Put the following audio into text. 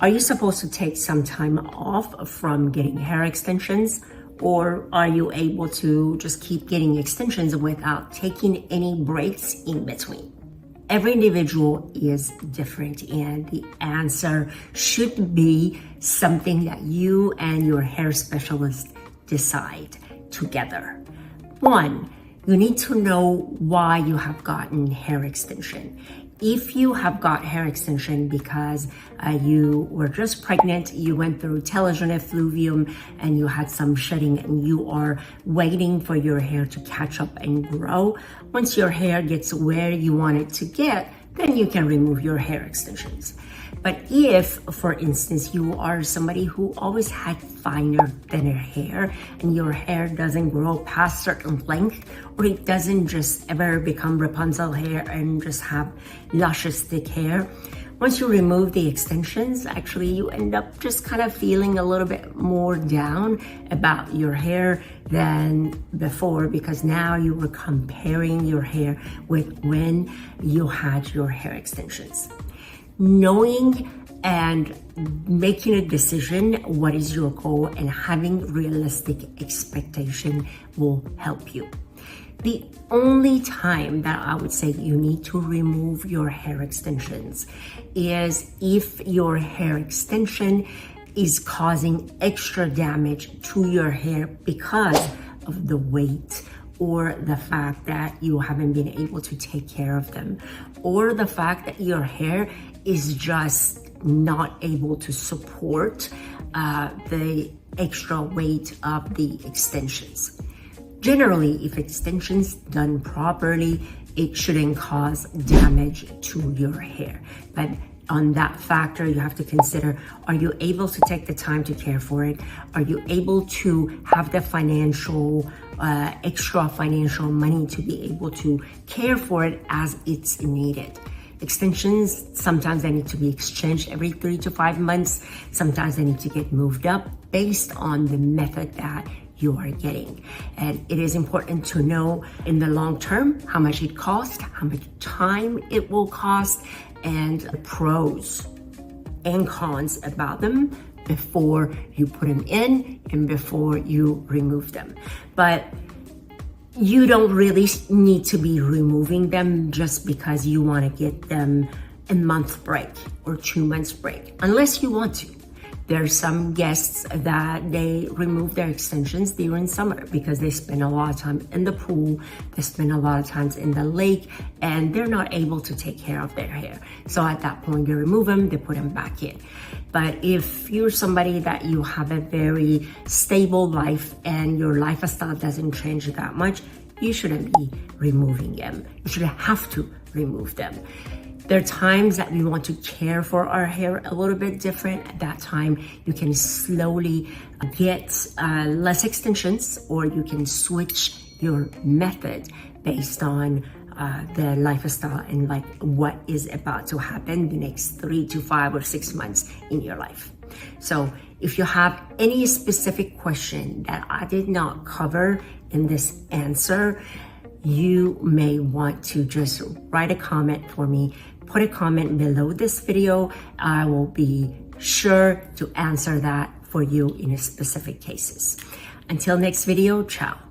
Are you supposed to take some time off from getting hair extensions? Or are you able to just keep getting extensions without taking any breaks in between? Every individual is different, and the answer should be something that you and your hair specialist decide together. One, you need to know why you have gotten hair extension. If you have got hair extension because you were just pregnant, you went through telogen effluvium and you had some shedding and you are waiting for your hair to catch up and grow, once your hair gets where you want it to get, then you can remove your hair extensions. But if, for instance, you are somebody who always had finer, thinner hair and your hair doesn't grow past certain length, or it doesn't just ever become Rapunzel hair and just have luscious, thick hair, once you remove the extensions, actually you end up just kind of feeling a little bit more down about your hair than before, because now you were comparing your hair with when you had your hair extensions. Knowing and making a decision what is your goal and having realistic expectation will help you. The only time that I would say you need to remove your hair extensions is if your hair extension is causing extra damage to your hair because of the weight, or the fact that you haven't been able to take care of them, or the fact that your hair is just not able to support the extra weight of the extensions. Generally, if extensions done properly, it shouldn't cause damage to your hair. But on that factor, you have to consider, are you able to take the time to care for it? Are you able to have the financial, extra financial money to be able to care for it as it's needed? Extensions, sometimes they need to be exchanged every 3 to 5 months. Sometimes they need to get moved up based on the method that you are getting. And it is important to know in the long term how much it costs, how much time it will cost, and the pros and cons about them before you put them in and before you remove them. But you don't really need to be removing them just because you want to get them a month break or 2 months break, unless you want to. There's some guests that they remove their extensions during summer because they spend a lot of time in the pool, they spend a lot of times in the lake, and they're not able to take care of their hair. So at that point, they remove them, they put them back in. But if you're somebody that you have a very stable life and your lifestyle doesn't change that much, you shouldn't be removing them. You shouldn't have to remove them. There are times that we want to care for our hair a little bit different. At that time, you can slowly get less extensions, or you can switch your method based on the lifestyle and like what is about to happen the next 3 to 5 or 6 months in your life. So if you have any specific question that I did not cover in this answer, you may want to just write a comment for me. Put a comment below this video. I will be sure to answer that for you in specific cases. Until next video, ciao.